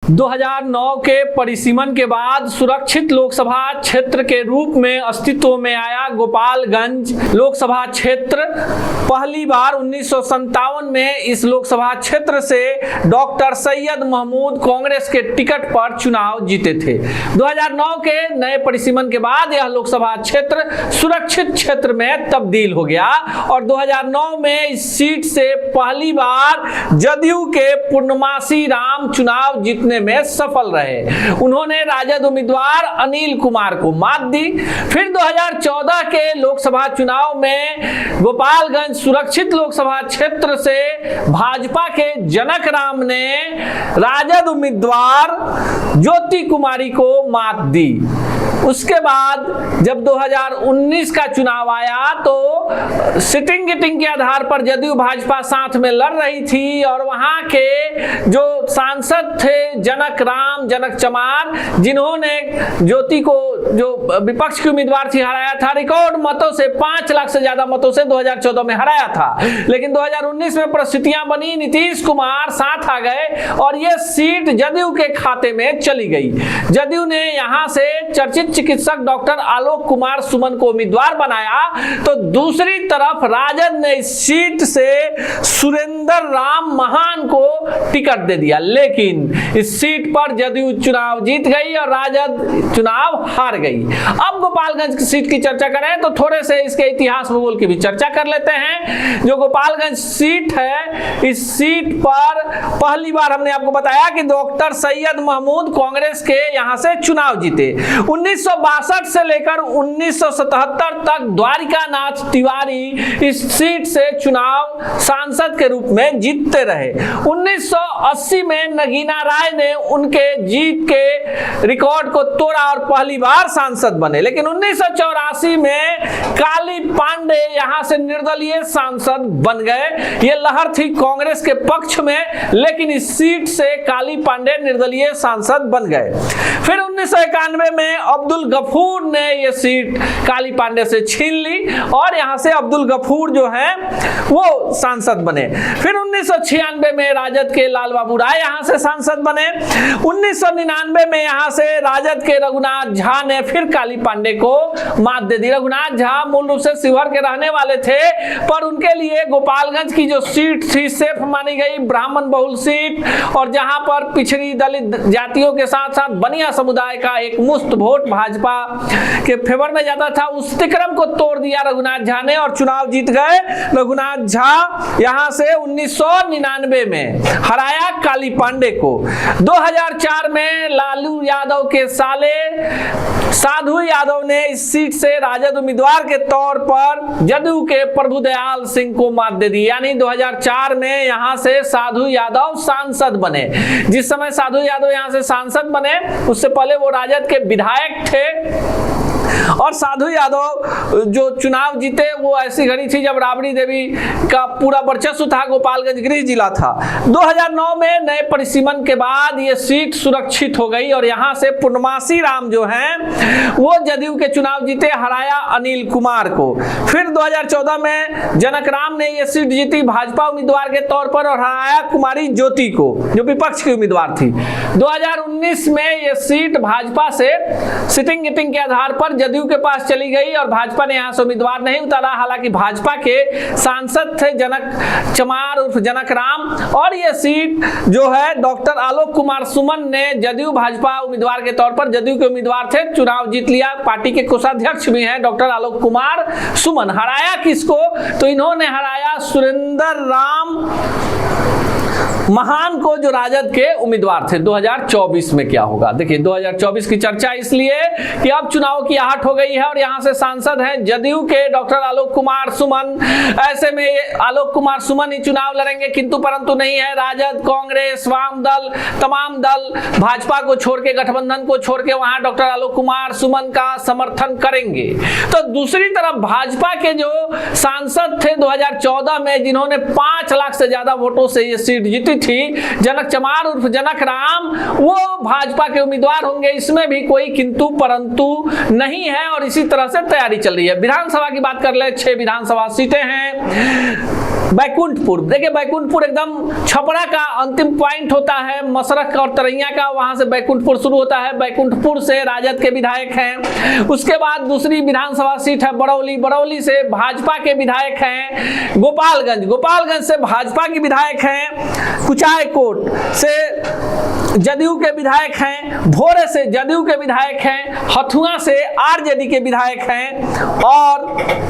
2009 के परिसीमन के बाद सुरक्षित लोकसभा क्षेत्र के रूप में अस्तित्व में आया गोपालगंज लोकसभा क्षेत्र। पहली बार 1957 में इस लोकसभा क्षेत्र से डॉक्टर सैयद महमूद कांग्रेस के टिकट पर चुनाव जीते थे। 2009 के नए परिसीमन के बाद यह लोकसभा क्षेत्र सुरक्षित क्षेत्र में तब्दील हो गया और 2009 में इस सीट से पहली बार जदयू के पूर्णमासी राम चुनाव जीतने में सफल रहे। उन्होंने राजद उम्मीदवार अनिल कुमार को मात दी। फिर 2014 के लोकसभा चुनाव में गोपालगंज सुरक्षित लोकसभा क्षेत्र से भाजपा के जनक राम ने राजद उम्मीदवार ज्योति कुमारी को मात दी। उसके बाद जब 2019 का चुनाव आया तो सिटिंग गिटिंग के आधार पर जदयू भाजपा साथ में लड़ रही थी और वहां के जो सांसद थे जनक राम, जनक चमार, जिन्होंने ज्योति को जो विपक्ष की उम्मीदवार थी हराया था रिकॉर्ड मतों से, 5 लाख से ज्यादा मतों से 2014 में हराया था। लेकिन 2019 में परिस्थितियां बनी, नीतीश कुमार साथ आ गए और यह सीट जदयू के खाते में चली गई। जदयू ने यहां से चर्चित चिकित्सक डॉक्टर आलोक कुमार सुमन को उम्मीदवार बनाया तो दूसरी तरफ राजद ने इस सीट से सुरेंद्र राम महान को टिकट दे दिया। लेकिन इस सीट पर जदयू चुनाव जीत गई और राजद चुनाव हार गई। अब गोपालगंज की सीट की चर्चा करें तो थोड़े से इसके इतिहास भूगोल की भी चर्चा कर लेते हैं। जो गोपालगंज सीट है, इस सीट पर पहली बार हमने आपको बताया कि डॉक्टर सैयद महमूद कांग्रेस के यहां से चुनाव जीते। 1962 से लेकर 1977 तक द्वारिका नाथ तिवारी इस सीट से चुनाव सांसद के रूप में जीतते रहे। 1980 में नगीना राय ने उनके जीत के रिकॉर्ड को तोड़ा और पहली बार सांसद बने। लेकिन 1984 में काली पांडे यहां से निर्दलीय सांसद बन गए। यह लहर थी कांग्रेस के पक्ष में, लेकिन इस सीट से काली पांडे निर्दलीय सांसद बन गए। फिर 1991 में अब्दुल गफूर ने यह सीट काली पांडे से छीन ली और यहां से अब्दुल गफूर जो है वो सांसद बने। फिर 1996 में राजद के लाल बाबू राय यहां से सांसद बने। 1999 में यहां से राजद के रघुनाथ झा ने फिर काली पांडे को मात दे दी। रघुनाथ झा मूल रूप से शिवहर के रहने वाले थे, पर उनके लिए गोपालगंज की जो सीट थी सेफ मानी गई, ब्राह्मण बहुल सीट, और जहां पर पिछड़ी दलित जातियों के साथ साथ बनिया समुदाय का एक मुश्त वोट भाजपा के फेवर में जाता था, उस तिक्रम को तोड़ दिया रघुनाथ झा ने और चुनाव जीत गए। रघुनाथ झा यहां से 1999 में हराया काली पांडे को। 2004 में लालू यादव के साले साधु यादव ने इस सीट से राजद उम्मीदवार के तौर पर जदयू के प्रभुदयाल सिंह को मात दे दी। यानी 2004 में यहां से साधु यादव सांसद बने। जिस समय साधु यादव यहां से सांसद बने उससे पहले वो राजद के विधायक थे और साधु यादव जो चुनाव जीते वो ऐसी घड़ी थी जब राबड़ी देवी का पूरा वर्चस्व था, गोपालगंज गृह जिला था। 2009 में नए परिसीमन के बाद ये सीट सुरक्षित हो गई और यहां से पूर्णमासी राम जो हैं वो जदयू के चुनाव जीते, हराया अनिल कुमार को। फिर 2014 में जनक राम ने ये सीट जीती भाजपा उम्मीदवार के तौर पर और हराया कुमारी ज्योति को जो विपक्ष की उम्मीदवार थी। 2019 में ये सीट भाजपा से सिटिंग गिटिंग के आधार पर जदयू के पास चली गई और भाजपा ने यहां से उम्मीदवार नहीं उतारा। हालांकि भाजपा के सांसद थे जनक चमार उर्फ जनक राम और यह सीट जो है डॉक्टर आलोक कुमार सुमन ने जदयू भाजपा उम्मीदवार के तौर पर जदयू के उम्मीदवार थे, चुनाव जीत लिया। पार्टी के कोषाध्यक्ष भी हैं डॉक्टर आलोक कुमार सुमन। हराया किसको? तो इन्होंने हराया सुरेंद्र राम महान को जो राजद के उम्मीदवार थे। 2024 में क्या होगा? देखिए 2024 की चर्चा इसलिए कि अब चुनाव की आहट हो गई है और यहां से सांसद हैं जदयू के डॉक्टर आलोक कुमार सुमन। ऐसे में आलोक कुमार सुमन ही चुनाव लड़ेंगे, किंतु परंतु नहीं है। राजद, कांग्रेस, वाम दल, तमाम दल भाजपा को छोड़ के, गठबंधन को छोड़ के वहां डॉक्टर आलोक कुमार सुमन का समर्थन करेंगे। तो दूसरी तरफ भाजपा के जो सांसद थे 2014 में जिन्होंने 5 लाख से ज्यादा वोटों से ये सीट जीती थी, जनक चमार उर्फ जनक राम, वो भाजपा के उम्मीदवार होंगे। इसमें भी कोई किंतु परंतु नहीं है और इसी तरह से तैयारी चल रही है। विधानसभा की बात कर ले, 6 विधानसभा सीटें हैं। बैकुंठपुर। देखिए बैकुंठपुर एकदम छपरा का अंतिम पॉइंट होता है, मसरख और तरैया का, वहां से बैकुंठपुर शुरू होता है। बैकुंठपुर से राजद के विधायक हैं। उसके बाद दूसरी विधानसभा सीट है बरौली, बरौली से भाजपा के विधायक हैं। गोपालगंज, गोपालगंज से भाजपा के विधायक हैं। कुचायकोट से जदयू के विधायक हैं। भोरे से जदयू के विधायक हैं। हथुआ से आरजेडी के विधायक हैं। और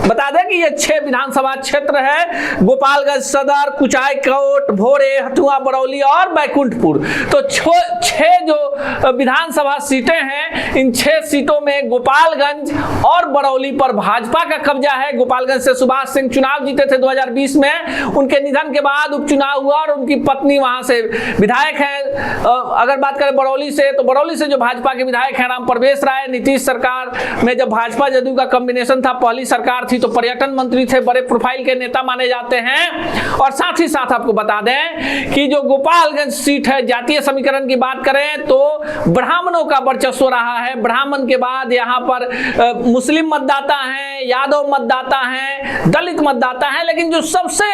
बता दें कि ये 6 विधानसभा क्षेत्र है, गोपालगंज सदर, कुचायकोट, भोरे, हथुआ, बरौली और बैकुंठपुर। तो 6 जो विधानसभा सीटें हैं, इन 6 सीटों में गोपालगंज और बरौली पर भाजपा का कब्जा है। गोपालगंज से सुभाष सिंह चुनाव जीते थे 2020 में, उनके निधन के बाद उपचुनाव हुआ और उनकी पत्नी वहां से विधायक है। अगर बात करें बरौली से, तो बरौली से जो भाजपा के विधायक हैं राम प्रवेश राय, नीतीश सरकार में जब भाजपा जदयू का कॉम्बिनेशन था, पहली सरकार थी, तो पर्यटन मंत्री थे, बड़े प्रोफाइल के नेता माने जाते हैं। और साथ ही साथ आपको बता दें कि जो गोपालगंज सीट है, जातीय समीकरण की बात करें तो ब्राह्मणों का वर्चस्व रहा है। ब्राह्मण के बाद यहाँ पर मुस्लिम मतदाता हैं, यादव मतदाता हैं, दलित मतदाता हैं, लेकिन जो सबसे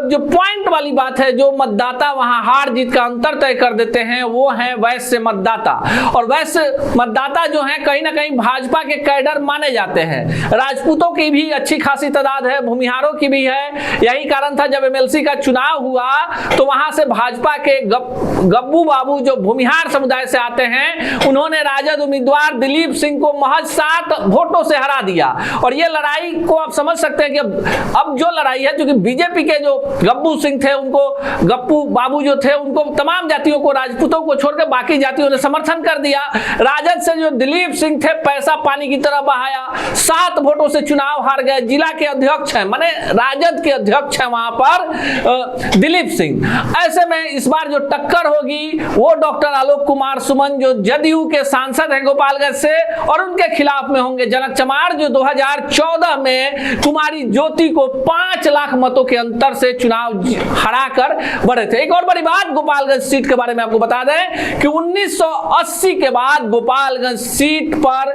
जो पॉइंट वाली बात है, जो मतदाता वहां हार जीत का अंतर तय कर देते हैं, वो है वैश्य मतदाता। और वैश्य मतदाता जो है कहीं ना कहीं भाजपा के कैडर माने जाते हैं। राजपूतों की भी अच्छी खासी तादाद है, भूमिहारों की भी है। यही कारण था जब एमएलसी का चुनाव हुआ तो वहां से भाजपा के गब्बू बाबू जो भूमिहार समुदाय से आते हैं, उन्होंने राजद उम्मीदवार दिलीप सिंह को महज 7 वोटों से हरा दिया। और ये लड़ाई को आप समझ सकते हैं कि अब जो लड़ाई है, क्योंकि बीजेपी के जो गब्बू सिंह थे, उनको गप्पू बाबू जो थे, उनको तमाम जातियों को, राजपूतों को छोड़कर बाकी जातियों ने समर्थन कर दिया। राजद से जो दिलीप सिंह थे, पैसा पानी की तरह बहाया, 7 वोटों से चुनाव हार गए। जिला के अध्यक्ष हैं, माने राजद के अध्यक्ष हैं वहां पर दिलीप सिंह। ऐसे में इस बार जो टक्कर होगी वो डॉक्टर आलोक कुमार सुमन जो जदयू के सांसद हैं गोपालगंज से, और उनके खिलाफ में होंगे जनक चमार जो 2014 में कुमारी ज्योति को 5 लाख मतों के अंतर से चुनाव हराकर बढ़े थे। एक और बड़ी बात गोपालगंज सीट के बारे में आपको बता दें कि 1980 के बाद गोपालगंज सीट पर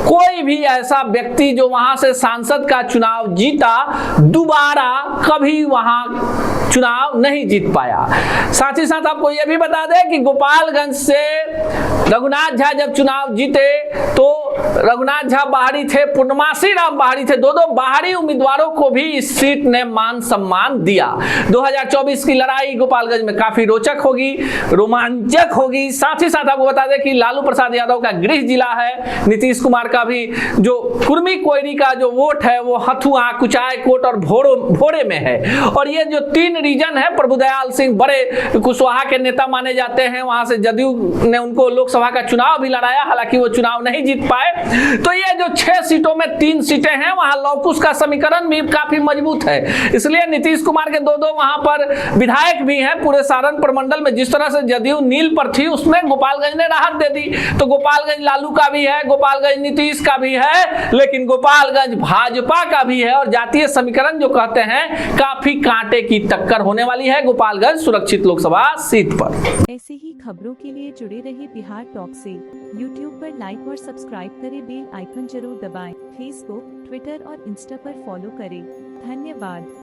कोई भी ऐसा व्यक्ति जो वहां से सांसद का चुनाव जीता, दोबारा कभी वहां चुनाव नहीं जीत पाया। साथ ही साथ आपको यह भी बता दें कि गोपालगंज से रघुनाथ झा जब चुनाव जीते तो रघुनाथ झा बाहरी थे, पूर्णमासी राम बाहरी थे, दो बाहरी उम्मीदवारों को भी इस सीट ने मान सम्मान दिया। 2024 की लड़ाई गोपालगंज में काफी रोचक होगी, रोमांचक होगी। साथ ही साथ आपको बता दें कि लालू प्रसाद यादव का गृह जिला है, नीतीश कुमार का भी जो कुर्मी कोयरी का जो वोट है वो हथुआ, कुचायकोट और भोरे में है। और ये जो 3 रीजन है, प्रभुदयाल सिंह बड़े कुशवाहा के नेता माने जाते हैं, वहां से जदयू ने उनको लोकसभा का चुनाव भी लड़ाया, हालांकि वो चुनाव नहीं जीत पाए। तो ये जो 6 सीटों में 3 सीटें हैं, वहां लौकुश का समीकरण भी काफी मजबूत है। इसलिए नीतीश कुमार के 2 वहां पर विधायक भी हैं। पूरे सारण प्रमंडल में जिस तरह से जदयू नील पर थी, उसमें गोपालगंज ने राहत दे दी। तो गोपालगंज लालू का भी है, गोपालगंज नीतीश का भी है, लेकिन गोपालगंज भाजपा का भी है। और जातीय समीकरण जो कहते हैं, काफी कांटे की टक्कर होने वाली है गोपालगंज सुरक्षित लोकसभा सीट पर। ऐसी ही खबरों के लिए जुड़े रहे बिहार टॉक से। यूट्यूब पर लाइक और सब्सक्राइब करें, बेल आइकन जरूर दबाएं। फेसबुक, ट्विटर और इंस्टा पर फॉलो करें। धन्यवाद।